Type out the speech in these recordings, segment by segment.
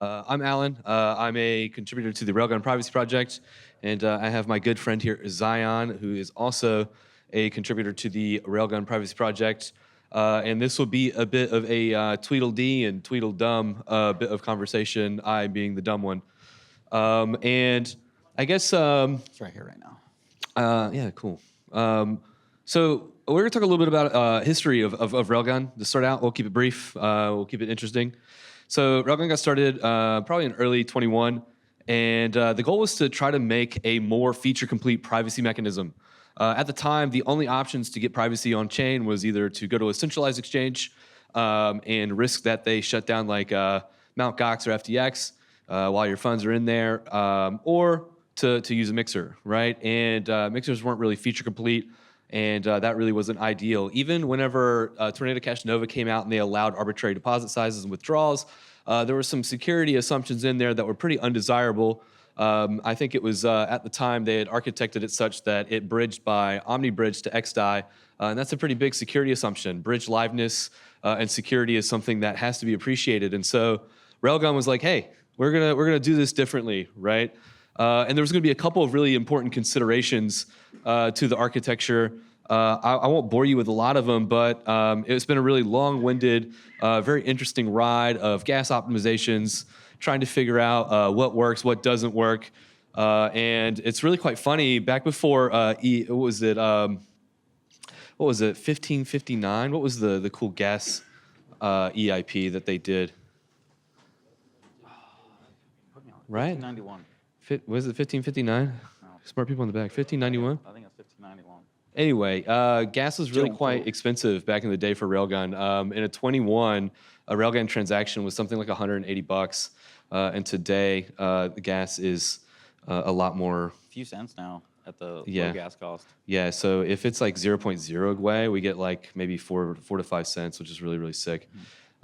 I'm Alan. I'm a contributor to the Railgun Privacy Project, and I have my good friend here, Zion, who is also a contributor to the Railgun Privacy Project. And this will be a bit of a Tweedledee and Tweedledum bit of conversation, I being the dumb one. And I guess... It's right here right now. yeah, cool. So we're going to talk a little bit about history of Railgun. To start out, we'll keep it brief. We'll keep it interesting. So Railgun got started probably in early 21, and the goal was to try to make a more feature-complete privacy mechanism. At the time, the only options to get privacy on chain was either to go to a centralized exchange and risk that they shut down like Mt. Gox or FTX while your funds are in there, or to use a mixer, right? And mixers weren't really feature-complete, and that really wasn't ideal. Even whenever Tornado Cash Nova came out and they allowed arbitrary deposit sizes and withdrawals, there were some security assumptions in there that were pretty undesirable. I think it was at the time they had architected it such that it bridged by OmniBridge to XDAI, and that's a pretty big security assumption. Bridge liveness and security is something that has to be appreciated. And so Railgun was like, hey, we're gonna do this differently, right? And there was going to be a couple of really important considerations to the architecture. I won't bore you with a lot of them, but it's been a really long-winded, very interesting ride of gas optimizations, trying to figure out what works, what doesn't work. And it's really quite funny. Back before, what was it, 1559? What was the cool gas EIP that they did? Right? 1591. Was it 1559? No. Smart people in the back. 1591? I think it's 1591. Anyway, gas was really quite expensive back in the day for Railgun. In a 21, a Railgun transaction was something like $180. And today, the gas is a lot more. A few cents now at the low gas cost. Yeah, so if it's like 0.0 Gwei, we get like maybe 4 to 5 cents, which is really, really sick.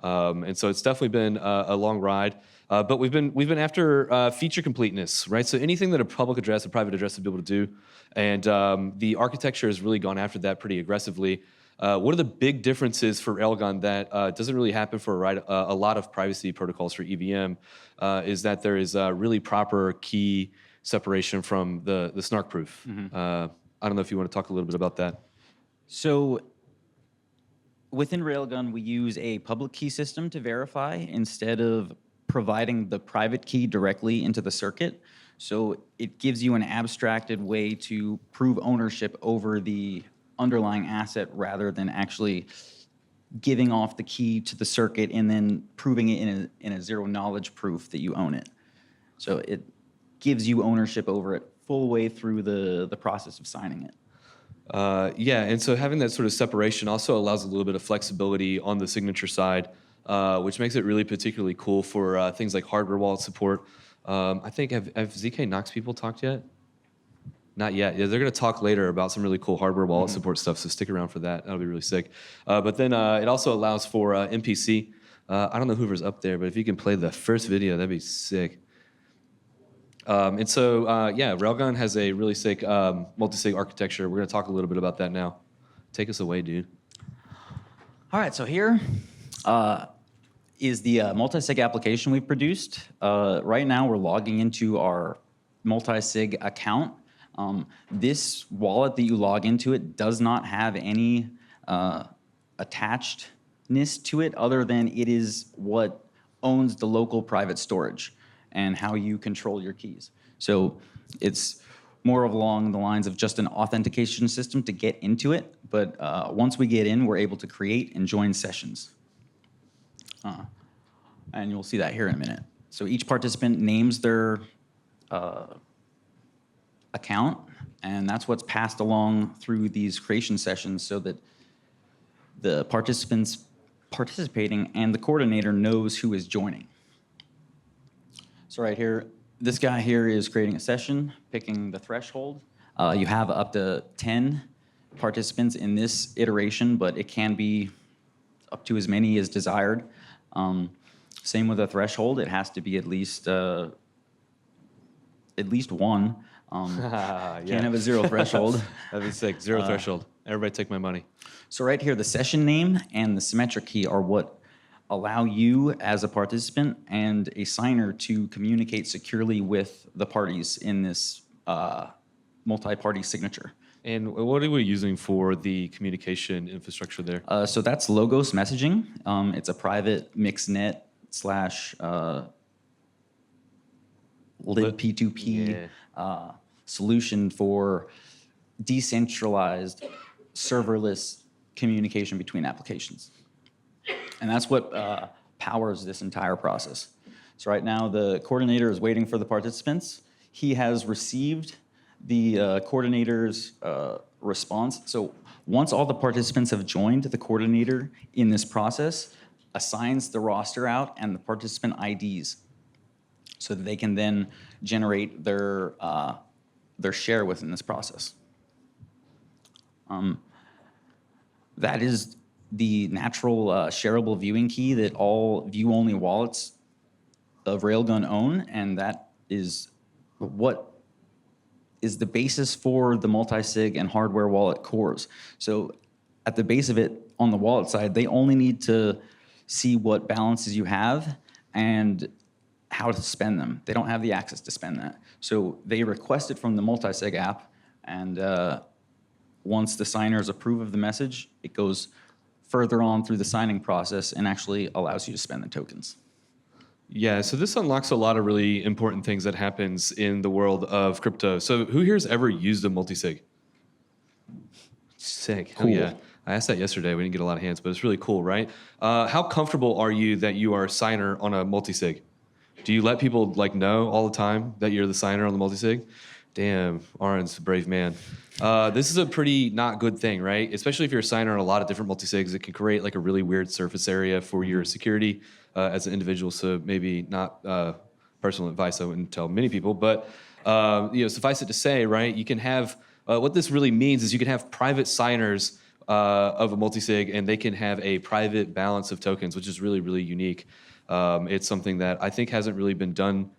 And so it's definitely been a long ride. But we've been after feature completeness, right? So anything that a public address, a private address would be able to do, and the architecture has really gone after that pretty aggressively. One of the big differences for Railgun that doesn't really happen for a lot of privacy protocols for EVM is that there is really proper key separation from the snark proof. I don't know if you want to talk a little bit about that. So within Railgun, we use a public key system to verify instead of providing the private key directly into the circuit. So it gives you an abstracted way to prove ownership over the underlying asset rather than actually giving off the key to the circuit and then proving it in a zero knowledge proof that you own it. So it gives you ownership over it full way through the process of signing it. Yeah, and so having that sort of separation also allows a little bit of flexibility on the signature side, which makes it really particularly cool for things like hardware wallet support. I think, have ZK Knox people talked yet? Not yet. Yeah, they're going to talk later about some really cool hardware wallet support stuff, so stick around for that. That'll be really sick. But then it also allows for MPC. I don't know whoever's up there, but if you can play the first video, that'd be sick. And so, yeah, Railgun has a really sick multisig architecture. We're going to talk a little bit about that now. Take us away, dude. All right, so here is the multisig application we've produced. Right now, we're logging into our multisig account. This wallet that you log into, it does not have any attachedness to it other than it is what owns the local private storage and how you control your keys. So it's more along the lines of just an authentication system to get into it. But once we get in, we're able to create and join sessions. And you'll see that here in a minute. So each participant names their account, and that's what's passed along through these creation sessions so that the participants participating and the coordinator knows who is joining. So right here, this guy here is creating a session, picking the threshold. You have up to 10 participants in this iteration, but it can be up to as many as desired. Same with a threshold. It has to be at least one. Can't have a zero threshold. That'd be sick. Zero threshold. Everybody take my money. So right here, the session name and the symmetric key are what allow you as a participant and a signer to communicate securely with the parties in this multi-party signature. And what are we using for the communication infrastructure there? So that's Logos messaging. It's a private mixnet slash libp2p solution for decentralized serverless communication between applications. And that's what powers this entire process. So right now the coordinator is waiting for the participants. He has received the coordinator's response. So once all the participants have joined, the coordinator in this process assigns the roster out and the participant IDs so that they can then generate their share within this process. That is the natural shareable viewing key that all view-only wallets of Railgun own, and that is what is the basis for the multisig and hardware wallet cores. So at the base of it, on the wallet side, they only need to see what balances you have and how to spend them. They don't have the access to spend that. So they request it from the multisig app, and once the signers approve of the message, it goes further on through the signing process and actually allows you to spend the tokens. Yeah, so this unlocks a lot of really important things that happens in the world of crypto. So who here's ever used a multisig? Sick. Cool. Oh yeah. I asked that yesterday. We didn't get a lot of hands, but it's really cool, right? How comfortable are you that you are a signer on a multisig? Do you let people know all the time that you're the signer on the multisig? Damn, Aaron's a brave man. This is a pretty not good thing, right? Especially if you're a signer on a lot of different multisigs, it can create a really weird surface area for your security as an individual. So maybe not personal advice, I wouldn't tell many people, but suffice it to say, right? You can have what this really means is you can have private signers of a multisig, and they can have a private balance of tokens, which is really, really unique. It's something that I think hasn't really been done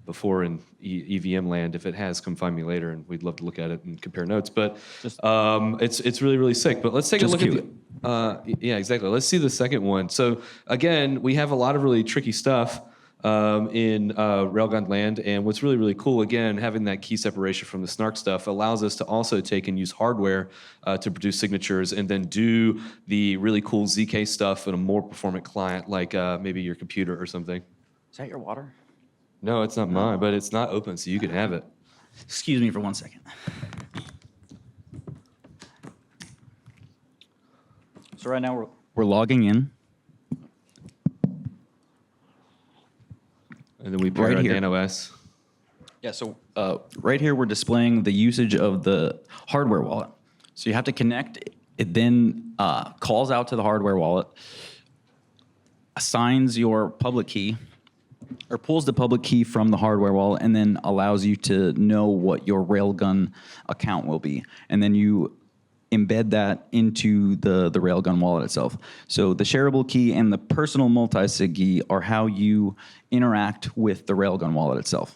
before in EVM land. If it has, come find me later, and we'd love to look at it and compare notes. But it's really, really sick. But let's take a look at the, yeah, exactly. Let's see the second one. So again, we have a lot of really tricky stuff in Railgun land, and what's really, really cool, again, having that key separation from the snark stuff allows us to also take and use hardware to produce signatures and then do the really cool ZK stuff in a more performant client like maybe your computer or something. Is that your water? No, it's not mine, but it's not open, so you can have it. Excuse me for 1 second. So right now we're logging in. And then we pair a Nano S. Yeah, so right here we're displaying the usage of the hardware wallet. So you have to connect. It then calls out to the hardware wallet, assigns your public key, or pulls the public key from the hardware wallet, and then allows you to know what your Railgun account will be. And then you embed that into the Railgun wallet itself. So the shareable key and the personal multi-sig key are how you interact with the Railgun wallet itself.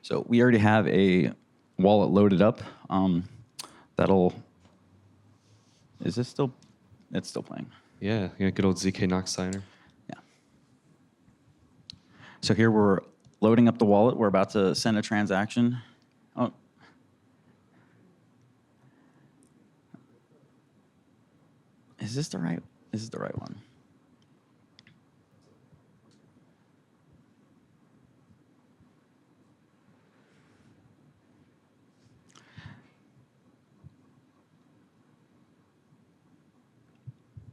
So we already have a wallet loaded up. Is this still, it's still playing. Yeah, good old ZK Nox signer. Yeah. So here we're loading up the wallet. We're about to send a transaction. Oh. Is this the right one?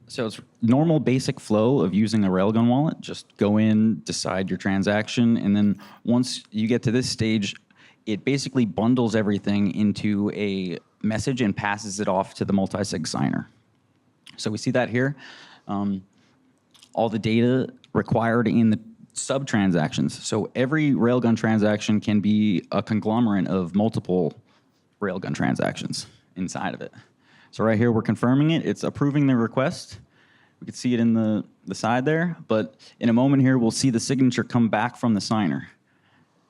So it's normal basic flow of using a Railgun wallet. Just go in, decide your transaction, and then once you get to this stage, it basically bundles everything into a message and passes it off to the multisig signer. So we see that here. All the data required in the sub-transactions. So every Railgun transaction can be a conglomerate of multiple Railgun transactions inside of it. So right here, we're confirming it. It's approving the request. We can see it in the side there. But in a moment here, we'll see the signature come back from the signer.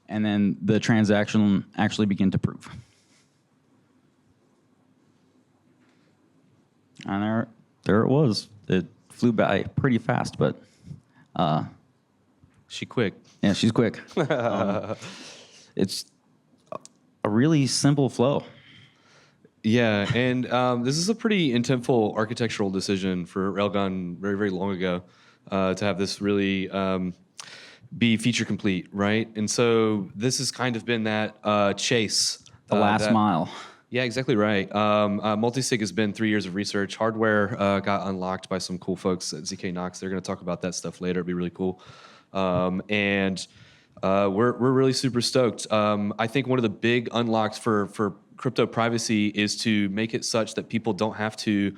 And then the transaction will actually begin to prove. And there it was. It flew by pretty fast, but She quick. yeah, she's quick. It's a really simple flow. Yeah, and this is a pretty intentful architectural decision for Railgun very, very long ago to have this really be feature complete, right? And so this has kind of been that chase. The last mile. Yeah, exactly right. Multisig has been 3 years of research. Hardware got unlocked by some cool folks at ZK Knox. They're going to talk about that stuff later. It'd be really cool. And we're really super stoked. I think one of the big unlocks for crypto privacy is to make it such that people don't have to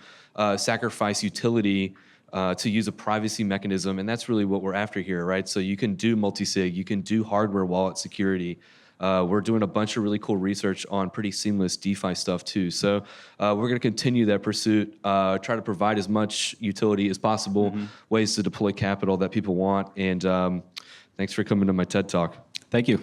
sacrifice utility to use a privacy mechanism, and that's really what we're after here, right? So you can do multisig, you can do hardware wallet security. We're doing a bunch of really cool research on pretty seamless DeFi stuff too. So we're going to continue that pursuit, try to provide as much utility as possible, ways to deploy capital that people want. And thanks for coming to my TED Talk. Thank you.